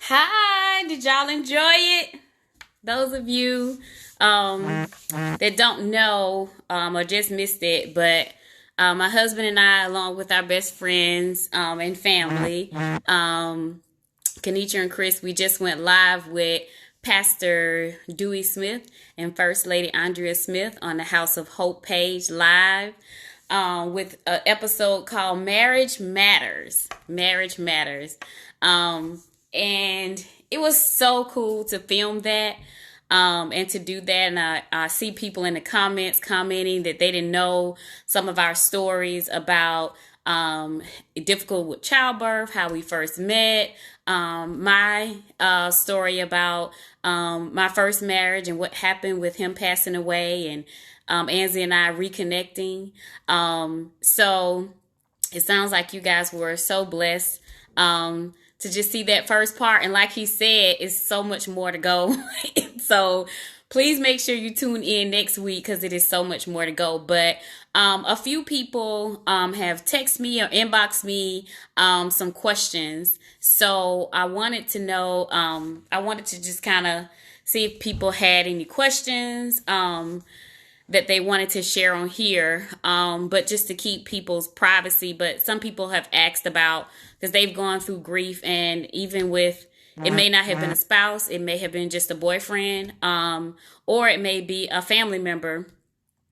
Hi, did y'all enjoy it? Those of you that don't know or just missed it, but my husband and I, along with our best friends and family, Kenitra and Chris, we just went live with Pastor Dewey Smith and First Lady Andrea Smith on the House of Hope page live with an episode called Marriage Matters. Marriage Matters. And it was so cool to film that and to do that. And I see people in the comments commenting that they didn't know some of our stories about difficult with childbirth, how we first met, my story about my first marriage and what happened with him passing away, and Anzie and I reconnecting. So it sounds like you guys were so blessed to just see that first part. And like he said, it's so much more to go. So please make sure you tune in next week because it is so much more to go. But a few people have texted me or inboxed me some questions. So I wanted to know, I wanted to just kind of see if people had any questions that they wanted to share on here, but just to keep people's privacy. But some people have asked about, because they've gone through grief, and even with, it may not have been a spouse, it may have been just a boyfriend, or it may be a family member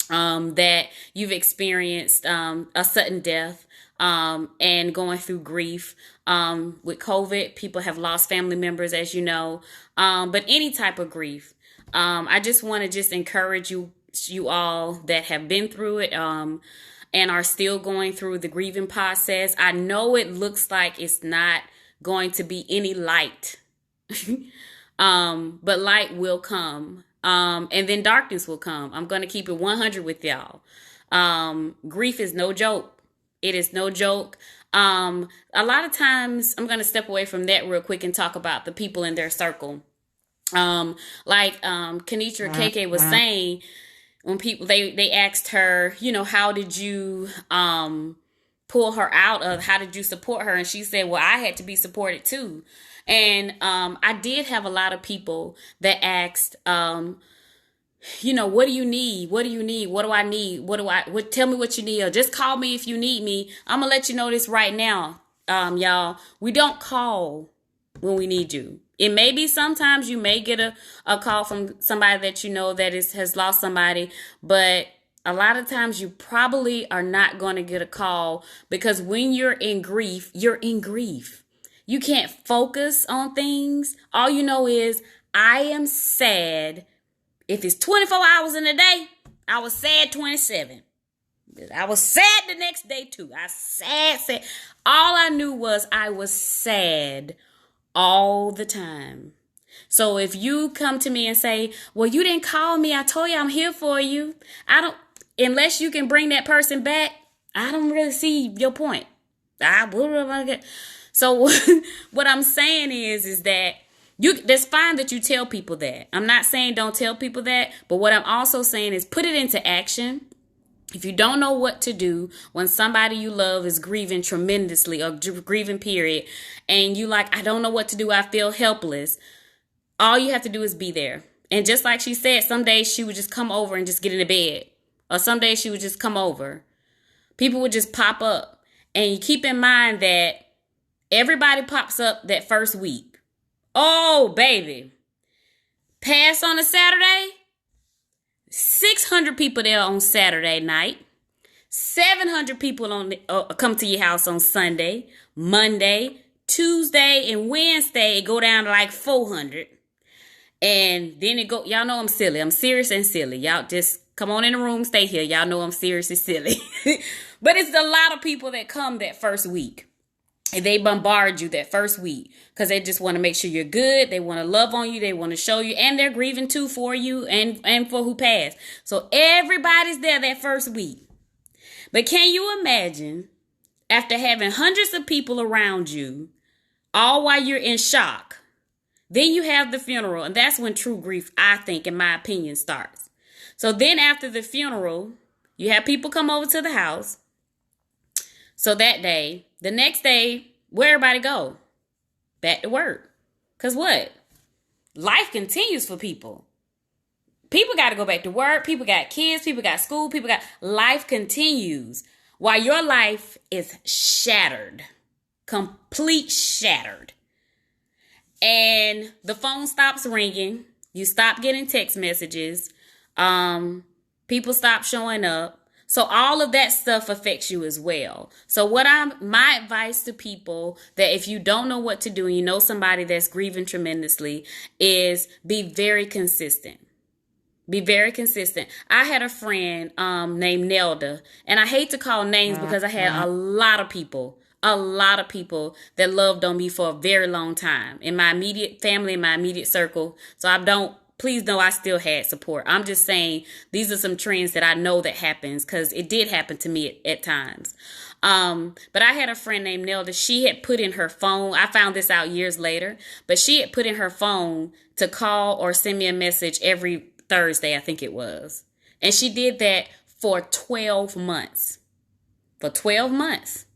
that you've experienced a sudden death and going through grief. With COVID, people have lost family members, as you know, but any type of grief. I just want to just encourage you all that have been through it and are still going through the grieving process. I know it looks like it's not going to be any light, but light will come, and then darkness will come. I'm going to keep it 100 with y'all. Grief is no joke. It is no joke. A lot of times, I'm going to step away from that real quick and talk about the people in their circle. Like Kenitra KK was saying, when people they asked her, how did you pull her out of, how did you support her? And she said, well, I had to be supported too. And I did have a lot of people that asked, what do you need? What do you need? What do I need? Tell me what you need, or just call me if you need me. I'm gonna let you know this right now, y'all. We don't call when we need you. It may be sometimes you may get a call from somebody that you know that has lost somebody, but a lot of times you probably are not going to get a call, because when you're in grief, you're in grief. You can't focus on things. All you know is, I am sad. If it's 24 hours in a day, I was sad 27. I was sad the next day too. Sad. All I knew was I was sad all the time. So if you come to me and say, well, you didn't call me, I told you I'm here for you, unless you can bring that person back, I don't really see your point. So what I'm saying is that that's fine that you tell people that. I'm not saying don't tell people that, but what I'm also saying is put it into action. If you don't know what to do when somebody you love is grieving tremendously, or grieving period, and you like, I don't know what to do, I feel helpless, all you have to do is be there. And just like she said, some days she would just come over and just get into bed. Or some days she would just come over. People would just pop up. And you keep in mind that everybody pops up that first week. Oh, baby. Pass on a Saturday, 600 people there on Saturday night. 700 people come to your house on Sunday, Monday, Tuesday, and Wednesday. It go down to like 400. And then y'all know I'm silly. I'm serious and silly. Y'all just come on in the room, stay here. Y'all know I'm serious and silly. But it's a lot of people that come that first week. And they bombard you that first week because they just want to make sure you're good. They want to love on you. They want to show you. And they're grieving too for you and for who passed. So everybody's there that first week. But can you imagine, after having hundreds of people around you, all while you're in shock, then you have the funeral. And that's when true grief, I think, in my opinion, starts. So then after the funeral, you have people come over to the house. So that day, the next day, where everybody go? Back to work. Because what? Life continues for people. People got to go back to work. People got kids. People got school. Life continues. While your life is shattered. Complete shattered. And the phone stops ringing. You stop getting text messages. People stop showing up. So all of that stuff affects you as well. So my advice to people that if you don't know what to do and you know somebody that's grieving tremendously is be very consistent. Be very consistent. I had a friend named Nelda, and I hate to call names because I had a lot of people that loved on me for a very long time in my immediate family, in my immediate circle. So please know I still had support. I'm just saying these are some trends that I know that happens because it did happen to me at times. But I had a friend named Nelda. She had put in her phone. I found this out years later, but she had put in her phone to call or send me a message every Thursday, I think it was. And she did that for 12 months. For 12 months.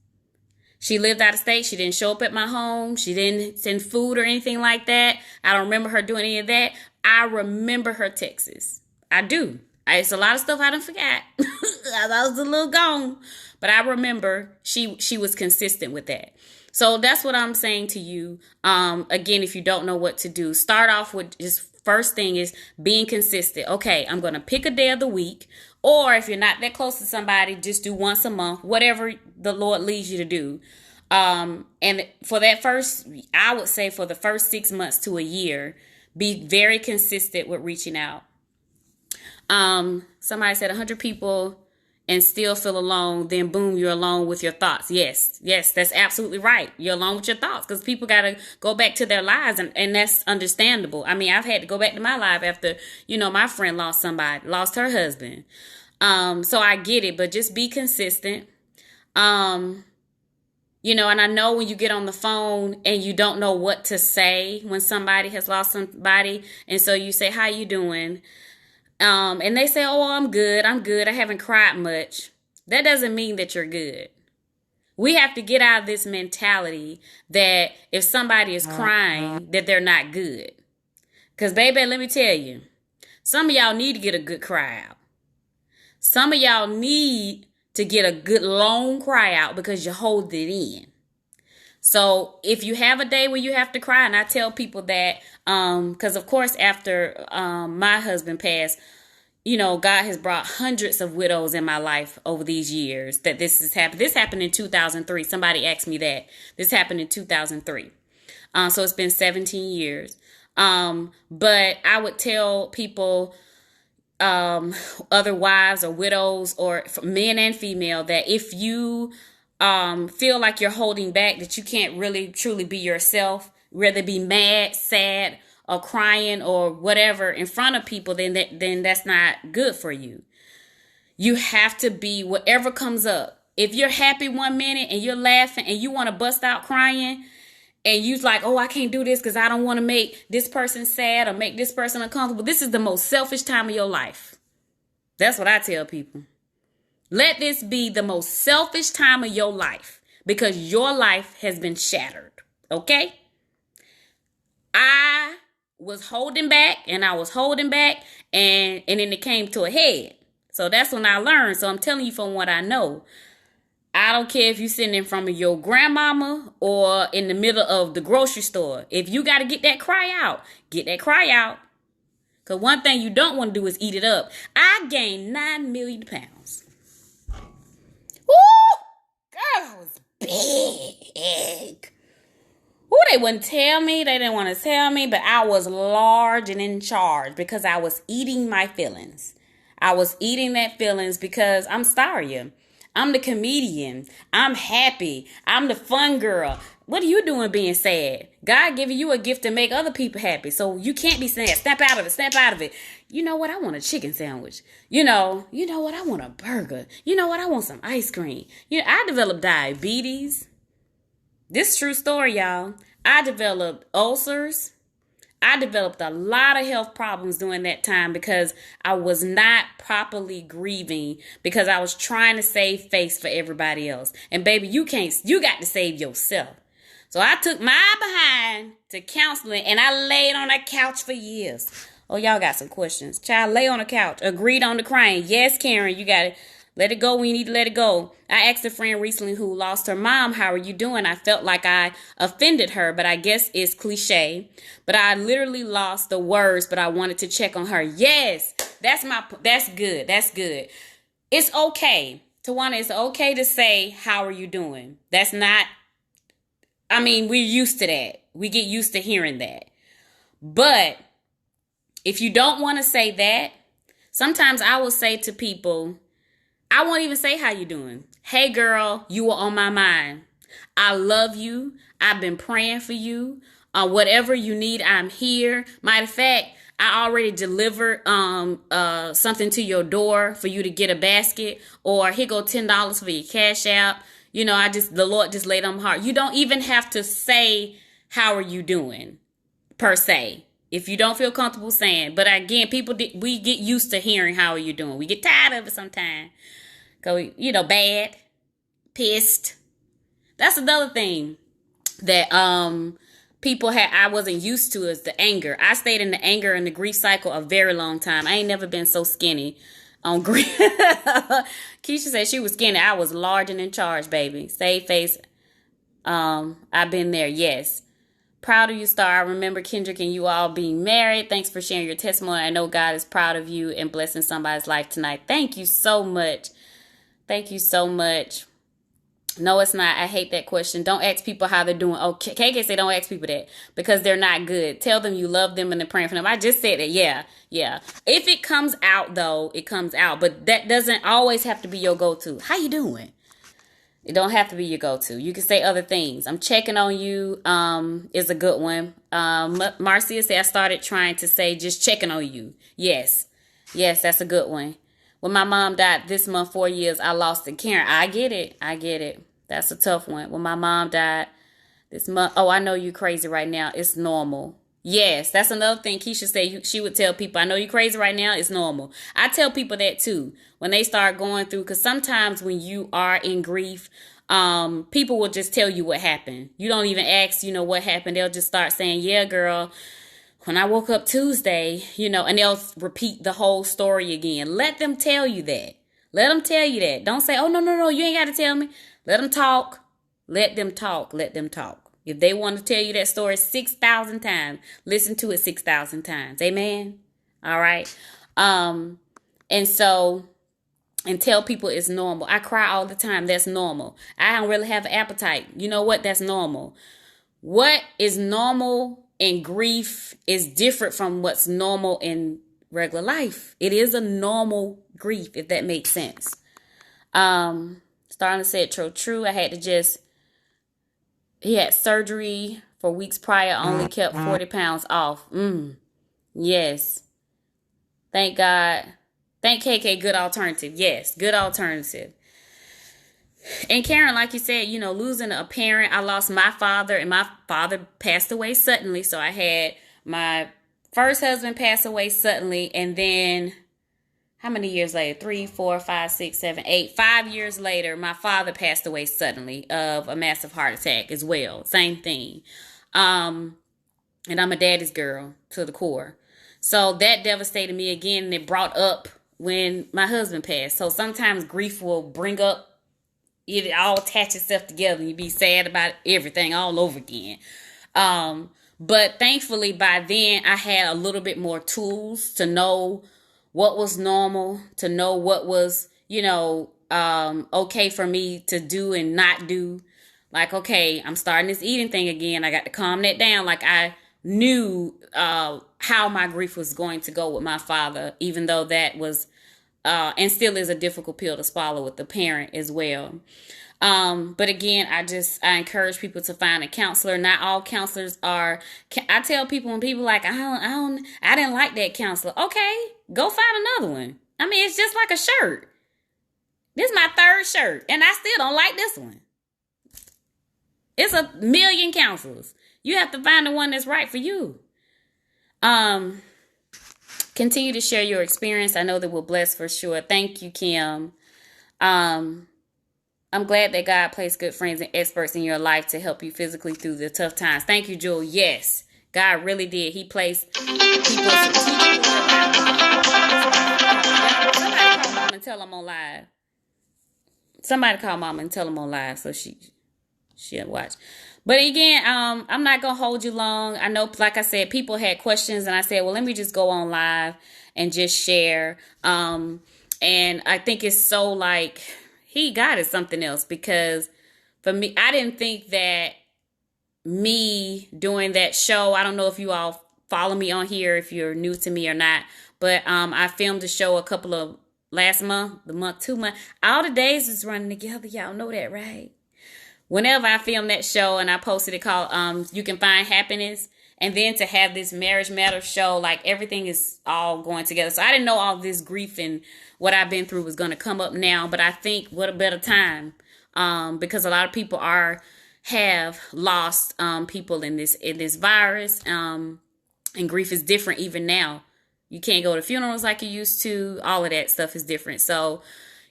She lived out of state. She didn't show up at my home. She didn't send food or anything like that. I don't remember her doing any of that. I remember her texts. I do. It's a lot of stuff I done forgot. I was a little gone. But I remember she was consistent with that. So that's what I'm saying to you. Again, if you don't know what to do, start off with just first thing is being consistent. Okay, I'm going to pick a day of the week. Or if you're not that close to somebody, just do once a month, whatever the Lord leads you to do. And for I would say for the first 6 months to a year, be very consistent with reaching out. Somebody said 100 people and still feel alone, then boom, you're alone with your thoughts. Yes, that's absolutely right. You're alone with your thoughts because people got to go back to their lives, and that's understandable. I mean, I've had to go back to my life after, my friend lost her husband. So I get it, but just be consistent. And I know when you get on the phone and you don't know what to say when somebody has lost somebody, and so you say, "How you doing?" And they say, "Oh, I'm good. I haven't cried much." That doesn't mean that you're good. We have to get out of this mentality that if somebody is crying, that they're not good. Because, baby, let me tell you, some of y'all need to get a good cry out. Some of y'all need to get a good long cry out because you hold it in. So if you have a day where you have to cry, and I tell people that, because of course after my husband passed, God has brought hundreds of widows in my life over these years that this has happened. This happened in 2003. Somebody asked me that. This happened in 2003. So it's been 17 years. But I would tell people, other wives or widows or men and female, that if you feel like you're holding back, that you can't really truly be yourself, whether be mad, sad, or crying or whatever in front of people, then that's not good for you. You have to be whatever comes up. If you're happy one minute and you're laughing and you want to bust out crying and you're like, "Oh, I can't do this because I don't want to make this person sad or make this person uncomfortable," this is the most selfish time of your life. That's what I tell people. Let this be the most selfish time of your life because your life has been shattered. Okay? I was holding back and I was holding back and then it came to a head. So that's when I learned. So I'm telling you from what I know. I don't care if you're sitting in front of your grandmama or in the middle of the grocery store. If you got to get that cry out, get that cry out. Because one thing you don't want to do is eat it up. I gained 9 million pounds. Woo! Girl, I was big. Ooh, they wouldn't tell me. They didn't want to tell me. But I was large and in charge because I was eating my feelings. I was eating that feelings because I'm Staria. I'm the comedian. I'm happy. I'm the fun girl. What are you doing being sad? God giving you a gift to make other people happy. So you can't be sad. Snap out of it. Snap out of it. You know what? I want a chicken sandwich. You know what? I want a burger. You know what? I want some ice cream. I developed diabetes. This is a true story, y'all. I developed ulcers. I developed a lot of health problems during that time because I was not properly grieving because I was trying to save face for everybody else. And baby, you got to save yourself. So I took my behind to counseling, and I laid on that couch for years. Oh, y'all got some questions. Child, lay on the couch. Agreed on the crying. Yes, Karen, you got to let it go when you need to let it go. I asked a friend recently who lost her mom, how are you doing? I felt like I offended her, but I guess it's cliche. But I literally lost the words, but I wanted to check on her. Yes, that's good. That's good. It's okay. Tawana, it's okay to say, how are you doing? That's not, I mean, we're used to that. We get used to hearing that. But if you don't want to say that, sometimes I will say to people, I won't even say how you doing. Hey girl, you were on my mind. I love you. I've been praying for you. Whatever you need, I'm here. Matter of fact, I already delivered something to your door for you to get a basket, or here go $10 for your cash app. You know, the Lord just laid on my heart. You don't even have to say, how are you doing, per se, if you don't feel comfortable saying. But again, we get used to hearing, how are you doing? We get tired of it sometimes. Go, bad, pissed. That's another thing that I wasn't used to, is the anger. I stayed in the anger and the grief cycle a very long time. I ain't never been so skinny on grief. Keisha said she was skinny. I was large and in charge, baby. Save face. I've been there. Yes. Proud of you, Star. I remember Kendrick and you all being married. Thanks for sharing your testimony. I know God is proud of you and blessing somebody's life tonight. Thank you so much. Thank you so much. No, it's not. I hate that question. Don't ask people how they're doing. Oh, KK say don't ask people that because they're not good. Tell them you love them and they're praying for them. I just said that. Yeah. If it comes out, though, it comes out. But that doesn't always have to be your go-to. How you doing? It don't have to be your go-to. You can say other things. I'm checking on you is a good one. Marcia said I started trying to say just checking on you. Yes, that's a good one. When my mom died this month, 4 years, I lost to Karen. I get it. That's a tough one. When my mom died this month, oh, I know you crazy right now. It's normal. Yes, that's another thing Keisha said. She would tell people, I know you're crazy right now. It's normal. I tell people that too when they start going through, because sometimes when you are in grief, people will just tell you what happened. You don't even ask, what happened. They'll just start saying, yeah, girl, when I woke up Tuesday, and they'll repeat the whole story again. Let them tell you that. Let them tell you that. Don't say, oh, no, you ain't got to tell me. Let them talk. Let them talk. If they want to tell you that story 6,000 times, listen to it 6,000 times. Amen? All right? And tell people it's normal. I cry all the time. That's normal. I don't really have an appetite. You know what? That's normal. What is normal in grief is different from what's normal in regular life. It is a normal grief, if that makes sense. Starling said, true. He had surgery for weeks prior, only kept 40 pounds off. Yes. Thank God. Thank KK, good alternative. Yes, good alternative. And Karen, like you said, losing a parent. I lost my father, and my father passed away suddenly. So I had my first husband pass away suddenly, and then how many years later? 3, 4, 5, 6, 7, 8. 5 years later, my father passed away suddenly of a massive heart attack as well. Same thing. And I'm a daddy's girl to the core. So that devastated me again, and it brought up when my husband passed. So sometimes grief will bring up, it all attach itself together, and you be sad about everything all over again. But thankfully by then I had a little bit more tools to know what was normal, to know what was, okay for me to do and not do. Like, okay, I'm starting this eating thing again. I got to calm that down. Like I knew how my grief was going to go with my father, even though that was and still is a difficult pill to swallow with the parent as well. But again, I encourage people to find a counselor. Not all counselors are. I tell people, when people like, I didn't like that counselor. Okay, go find another one. I mean, it's just like a shirt. This is my 3rd shirt, and I still don't like this one. It's a million counselors. You have to find the one that's right for you. Continue to share your experience. I know that we'll bless for sure. Thank you, Kim. I'm glad that God placed good friends and experts in your life to help you physically through the tough times. Thank you, Jewel. Yes, God really did. He placed people strategically around me. Somebody call mom and tell them on live. Somebody call mom and tell them on live so she'll watch. But again, I'm not gonna hold you long. I know, like I said, people had questions, and I said, well, let me just go on live and just share. And I think it's so like God is something else, because for me, I didn't think that me doing that show. I don't know if you all follow me on here, if you're new to me or not, but I filmed a show a couple of last month, the month, 2 months. All the days is running together. Y'all know that, right? Whenever I filmed that show and I posted it called You Can Find Happiness, and then to have this Marriage Matters show, like everything is all going together. So I didn't know all this grief and what I've been through was going to come up now, but I think what a better time, because a lot of people have lost people in this virus, and grief is different even now. You can't go to funerals like you used to. All of that stuff is different. So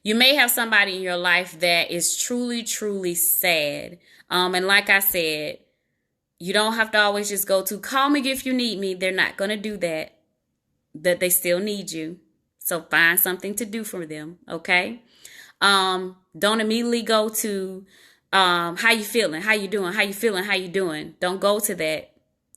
you may have somebody in your life that is truly, truly sad. And like I said, you don't have to always just go to call me if you need me. They're not going to do that. That they still need you. So find something to do for them. Okay. Don't immediately go to how you feeling? How you doing? How you feeling? How you doing? Don't go to that.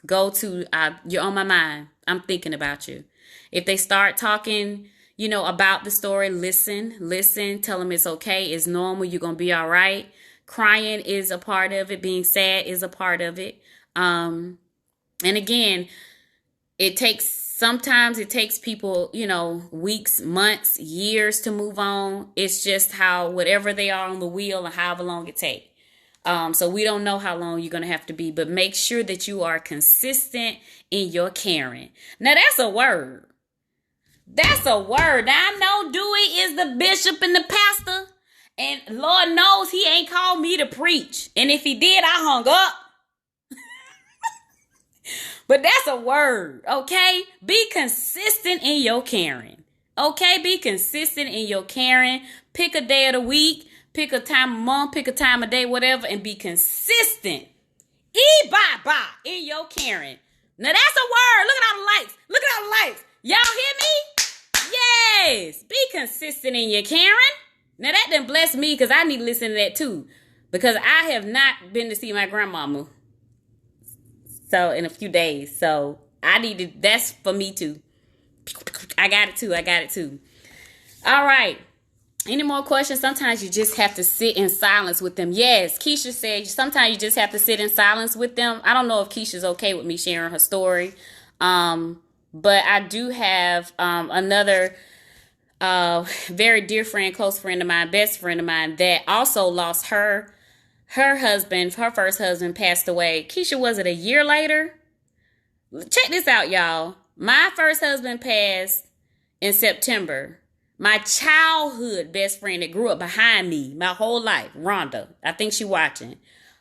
Go to you're on my mind. I'm thinking about you. If they start talking, about the story, listen, tell them it's okay. It's normal. You're going to be all right. Crying is a part of it. Being sad is a part of it. And again, sometimes it takes people, weeks, months, years to move on. It's just whatever they are on the wheel and however long it takes. So we don't know how long you're going to have to be, but make sure that you are consistent in your caring. Now that's a word. That's a word. Now I know Dewey is the bishop and the pastor, and Lord knows he ain't called me to preach. And if he did, I hung up. But that's a word, okay? Be consistent in your caring. Okay? Be consistent in your caring. Pick a day of the week, pick a time of month, pick a time of day, whatever, and be consistent. In your caring. Now that's a word. Look at all the lights. Look at all the lights. Y'all hear me? Yes. Be consistent in your caring. Now that done bless me, because I need to listen to that too. Because I have not been to see my grandmama. So in a few days. So that's for me too. I got it too. All right. Any more questions? Sometimes you just have to sit in silence with them. Yes, Keisha said sometimes you just have to sit in silence with them. I don't know if Keisha's okay with me sharing her story. But I do have another very dear friend, close friend of mine, best friend of mine, that also lost her husband. Her first husband passed away. Keisha, was it a year later? Check this out, y'all. My first husband passed in September. My childhood best friend that grew up behind me my whole life, Rhonda, I think she watching.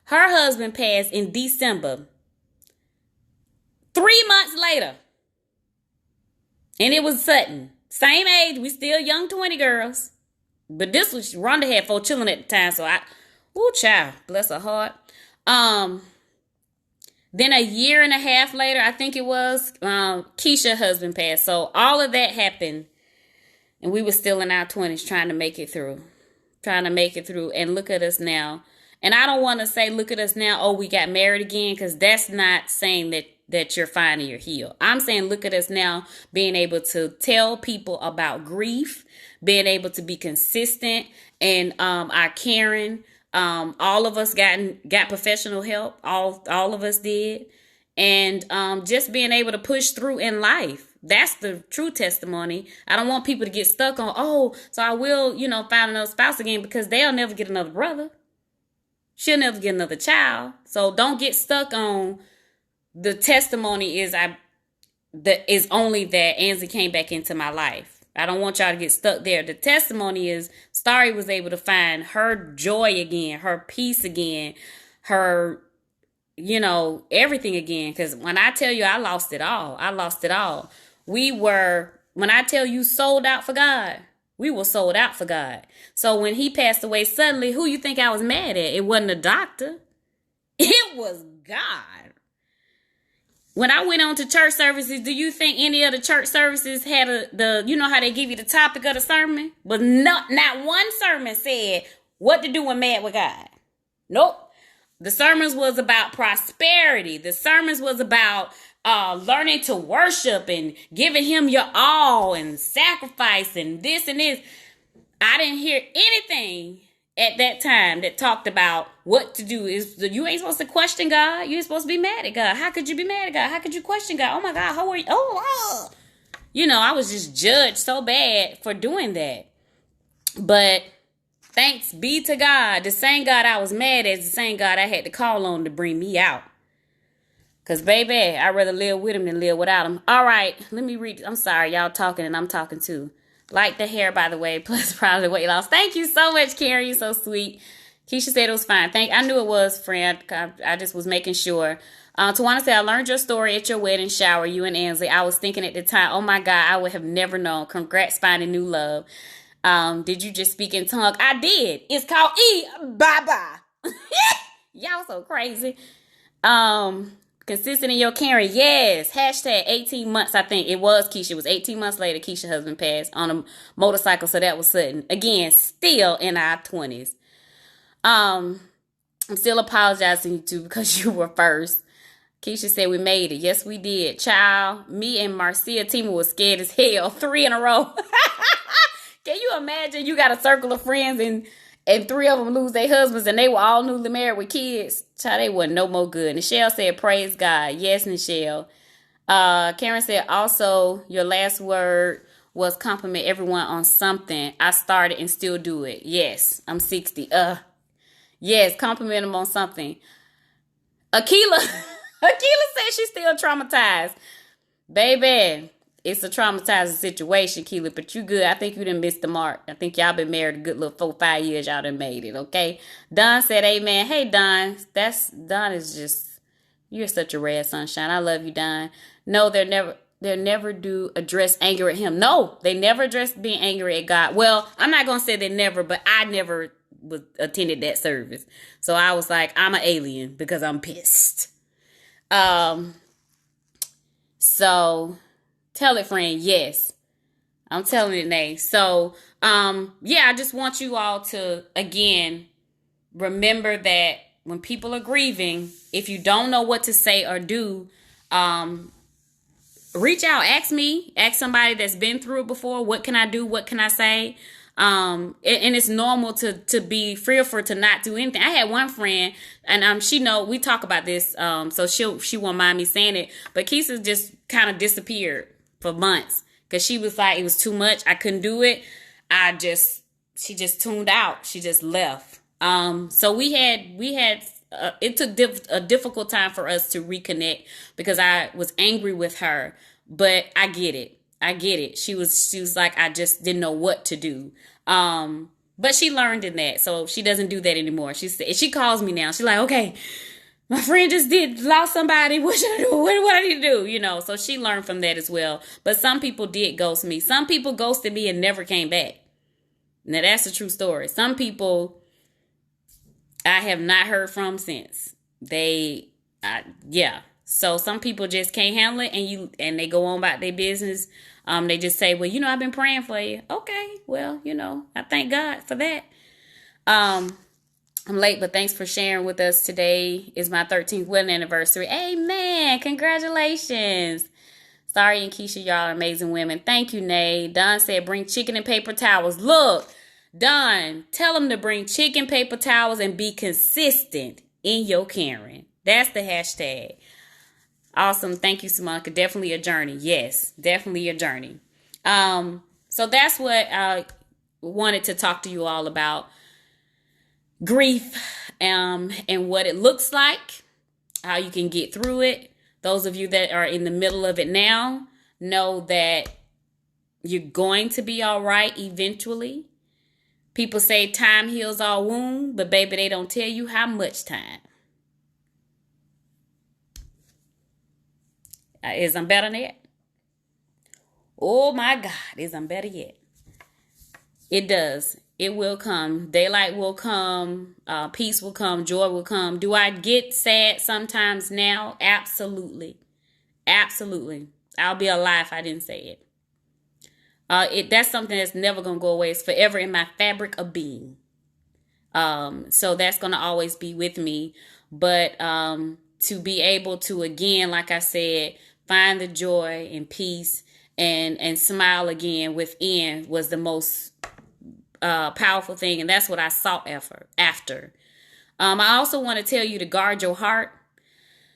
Her husband passed in December. 3 months later. And it was Sutton. Same age. We still young 20 girls. But this was, Rhonda had 4 children at the time. So child, bless her heart. Then a year and a half later, I think it was, Keisha's husband passed. So all of that happened. And we were still in our 20s trying to make it through. And look at us now. And I don't want to say, look at us now, oh, we got married again. Because that's not saying that you're fine and you're healed. I'm saying look at us now, being able to tell people about grief, being able to be consistent in our caring. All of us got professional help. All of us did. And just being able to push through in life. That's the true testimony. I don't want people to get stuck on, so I will, find another spouse again, because they'll never get another brother. She'll never get another child. So don't get stuck on the testimony is only that Ansley came back into my life. I don't want y'all to get stuck there. The testimony is Starry was able to find her joy again, her peace again, her, everything again. Because when I tell you I lost it all. When I tell you sold out for God, We were sold out for God. So when he passed away suddenly, who you think I was mad at? It wasn't a doctor. It was God. When I went on to church services, do you think any of the church services had you know how they give you the topic of the sermon? But not one sermon said what to do when mad with God. Nope. The sermons was about prosperity. The sermons was about learning to worship and giving him your all and sacrifice and this and this. I didn't hear anything at that time that talked about what to do. You ain't supposed to question God. You ain't supposed to be mad at God. How could you be mad at God? How could you question God? Oh my God, how are you? Oh. You know, I was just judged so bad for doing that. But thanks be to God. The same God I was mad at is the same God I had to call on to bring me out. Because, baby, I'd rather live with him than live without him. All right, let me read. I'm sorry, y'all talking and I'm talking too. Like the hair, by the way, plus probably weight loss. Thank you so much, Karen. You're so sweet. Keisha said it was fine. I knew it was, friend. I just was making sure. Tawana said, I learned your story at your wedding shower, you and Ansley. I was thinking at the time, oh my God, I would have never known. Congrats finding new love. Did you just speak in tongue? I did. It's called bye-bye. Y'all so crazy. Consistent in your caring. Yes. Hashtag 18 months, I think. It was Keisha. It was 18 months later, Keisha's husband passed on a motorcycle, so that was sudden. Again, still in our 20s. I'm still apologizing to you because you were first. Keisha said we made it. Yes, we did. Child, me and Marcia Tima was scared as hell. 3 in a row. Can you imagine you got a circle of friends and 3 of them lose their husbands and they were all newly married with kids? Child, they wasn't no more good. Nichelle said, praise God. Yes, Nichelle. Karen said, also, your last word was compliment everyone on something. I started and still do it. Yes, I'm 60. Yes, compliment them on something. Akila said she's still traumatized. Baby, it's a traumatizing situation, Keela, but you good. I think you done missed the mark. I think y'all been married a good little 4-5 years. Y'all done made it, okay? Don said, amen. Hey, Don. Don is just, you're such a ray of sunshine. I love you, Don. No, they never do address anger at him. No, they never address being angry at God. Well, I'm not going to say they never, but I never attended that service. So I was like, I'm an alien because I'm pissed. So tell it, friend. Yes, I'm telling it, Nay. So, yeah, I just want you all to, again, remember that when people are grieving, if you don't know what to say or do, reach out, ask me, ask somebody that's been through it before. What can I do? What can I say? And it's normal to be fearful to not do anything. I had one friend, and she know we talk about this, so she won't mind me saying it. But Keisha just kind of disappeared for months because she was like, it was too much. I couldn't do it. She just tuned out. She just left. So we had it took a difficult time for us to reconnect because I was angry with her, but I get it. She was like, I just didn't know what to do. But she learned in that. So she doesn't do that anymore. She calls me now. She's like, okay, my friend just lost somebody. What should I do? What I need to do? You know, so she learned from that as well. But some people did ghost me. Some people ghosted me and never came back. Now that's a true story. Some people I have not heard from since. Yeah. So some people just can't handle it and they go on about their business. They just say, well, I've been praying for you. Okay. Well, I thank God for that. I'm late, but thanks for sharing with us. Today is my 13th wedding anniversary. Amen. Congratulations. Sorry and Keisha, y'all are amazing women. Thank you, Nay. Don said, bring chicken and paper towels. Look, Don, tell them to bring chicken, paper towels, and be consistent in your caring. That's the hashtag. Awesome. Thank you, Samonica. Definitely a journey. Yes, definitely a journey. So that's what I wanted to talk to you all about. Grief, and what it looks like, how you can get through it. Those of you that are in the middle of it now know that you're going to be all right eventually. People say time heals all wounds, but baby, they don't tell you how much time. Is I'm better than that? Oh my God, is I'm better yet? It does. It will come. Daylight will come. Peace will come. Joy will come. Do I get sad sometimes now? Absolutely. Absolutely. I'll be a lie if I didn't say it. That's something that's never gonna go away. It's forever in my fabric of being. So that's gonna always be with me. But to be able to, again, like I said, find the joy and peace and smile again within was the most powerful thing, and that's what I sought after. I also want to tell you to guard your heart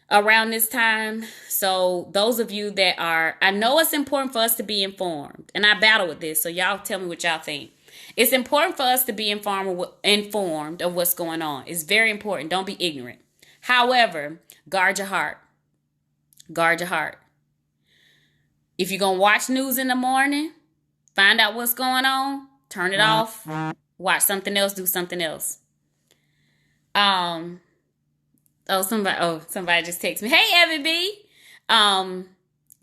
around this time. So those of you that are, I know it's important for us to be informed, and I battle with this, so y'all tell me what y'all think. It's important for us to be informed of what's going on. It's very important. Don't be ignorant. However, guard your heart. Guard your heart. If you're going to watch news in the morning, find out what's going on, turn it off, watch something else, do something else. Somebody just texted me. Hey, Evie B.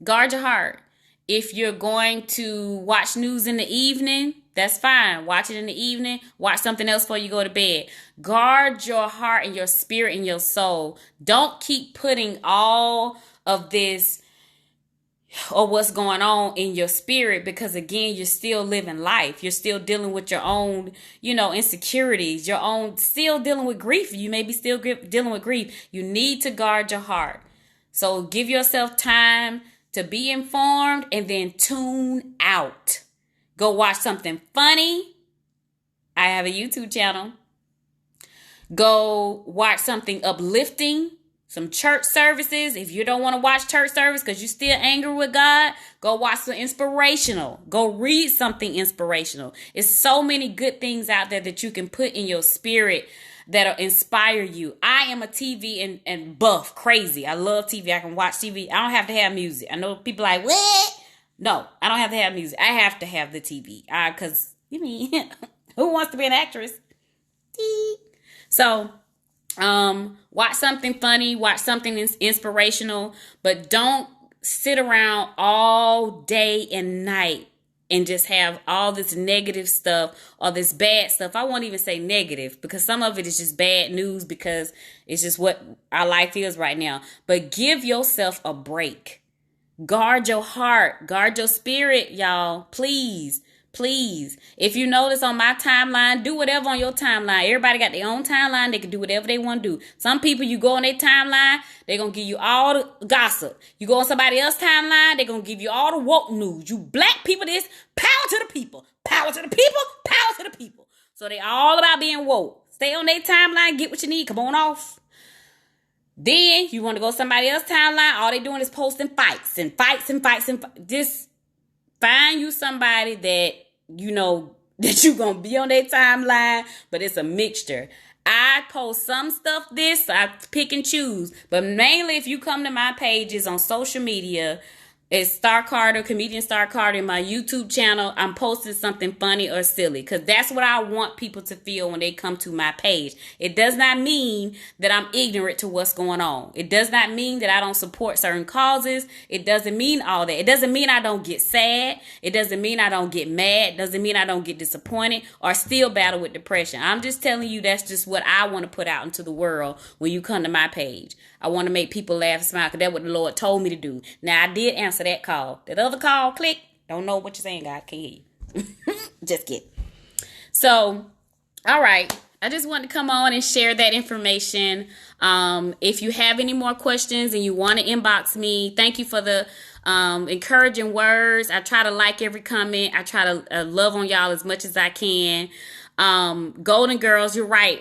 Guard your heart. If you're going to watch news in the evening, that's fine. Watch it in the evening. Watch something else before you go to bed. Guard your heart and your spirit and your soul. Don't keep putting all of this or what's going on in your spirit, because again, you're still living life. You're still dealing with your own, insecurities, still dealing with grief. You may be still dealing with grief. You need to guard your heart. So give yourself time to be informed and then tune out. Go watch something funny. I have a YouTube channel. Go watch something uplifting. Some church services. If you don't want to watch church service because you're still angry with God, go watch some inspirational. Go read something inspirational. It's so many good things out there that you can put in your spirit that'll inspire you. I am a TV and buff crazy. I love TV. I can watch TV. I don't have to have music. I know people like, what? No, I don't have to have music. I have to have the TV. Because, who wants to be an actress? So, watch something funny, watch something inspirational, but don't sit around all day and night and just have all this negative stuff or this bad stuff. I won't even say negative, because some of it is just bad news, because it's just what our life is right now. But give yourself a break. Guard your heart, guard your spirit, y'all. Please. Please, if you notice on my timeline, do whatever on your timeline. Everybody got their own timeline. They can do whatever they want to do. Some people, you go on their timeline, they're going to give you all the gossip. You go on somebody else's timeline, they're going to give you all the woke news. You black people this, power to the people. Power to the people, power to the people. So they all about being woke. Stay on their timeline, get what you need, come on off. Then you want to go somebody else's timeline, all they doing is posting fights and fights and fights and just find you somebody that that you're going to be on their timeline, but it's a mixture. I post some stuff I pick and choose. But mainly if you come to my pages on social media, it's Star Carter, comedian Star Carter, my YouTube channel. I'm posting something funny or silly, because that's what I want people to feel when they come to my page. It does not mean that I'm ignorant to what's going on. It does not mean that I don't support certain causes. It doesn't mean all that. It doesn't mean I don't get sad. It doesn't mean I don't get mad. It doesn't mean I don't get disappointed or still battle with depression. I'm just telling you that's just what I want to put out into the world when you come to my page. I want to make people laugh and smile, because that's what the Lord told me to do. Now, I did answer that call. That other call, click. Don't know what you're saying, God. Can't hear you. Just kidding. So, all right. I just wanted to come on and share that information. If you have any more questions and you want to inbox me, thank you for the encouraging words. I try to like every comment. I try to love on y'all as much as I can. Golden Girls, you're right.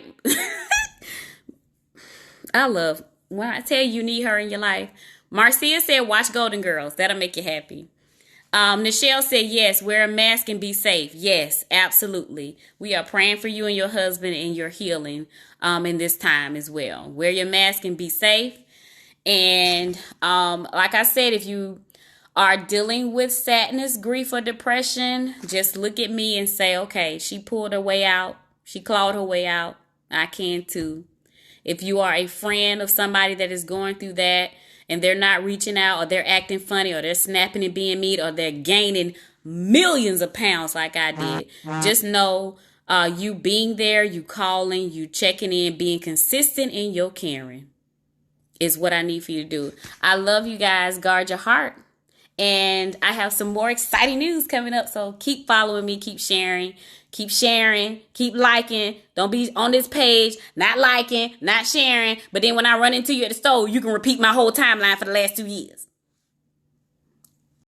When I tell you need her in your life. Marcia said, watch Golden Girls. That'll make you happy. Nichelle said, yes, wear a mask and be safe. Yes, absolutely. We are praying for you and your husband and your healing in this time as well. Wear your mask and be safe. And like I said, if you are dealing with sadness, grief, or depression, just look at me and say, okay, she pulled her way out. She clawed her way out. I can too. If you are a friend of somebody that is going through that and they're not reaching out, or they're acting funny, or they're snapping and being mean, or they're gaining millions of pounds like I did. Just know you being there, you calling, you checking in, being consistent in your caring is what I need for you to do. I love you guys. Guard your heart. And I have some more exciting news coming up. So keep following me. Keep sharing. Keep liking. Don't be on this page, not liking, not sharing. But then when I run into you at the store, you can repeat my whole timeline for the last 2 years.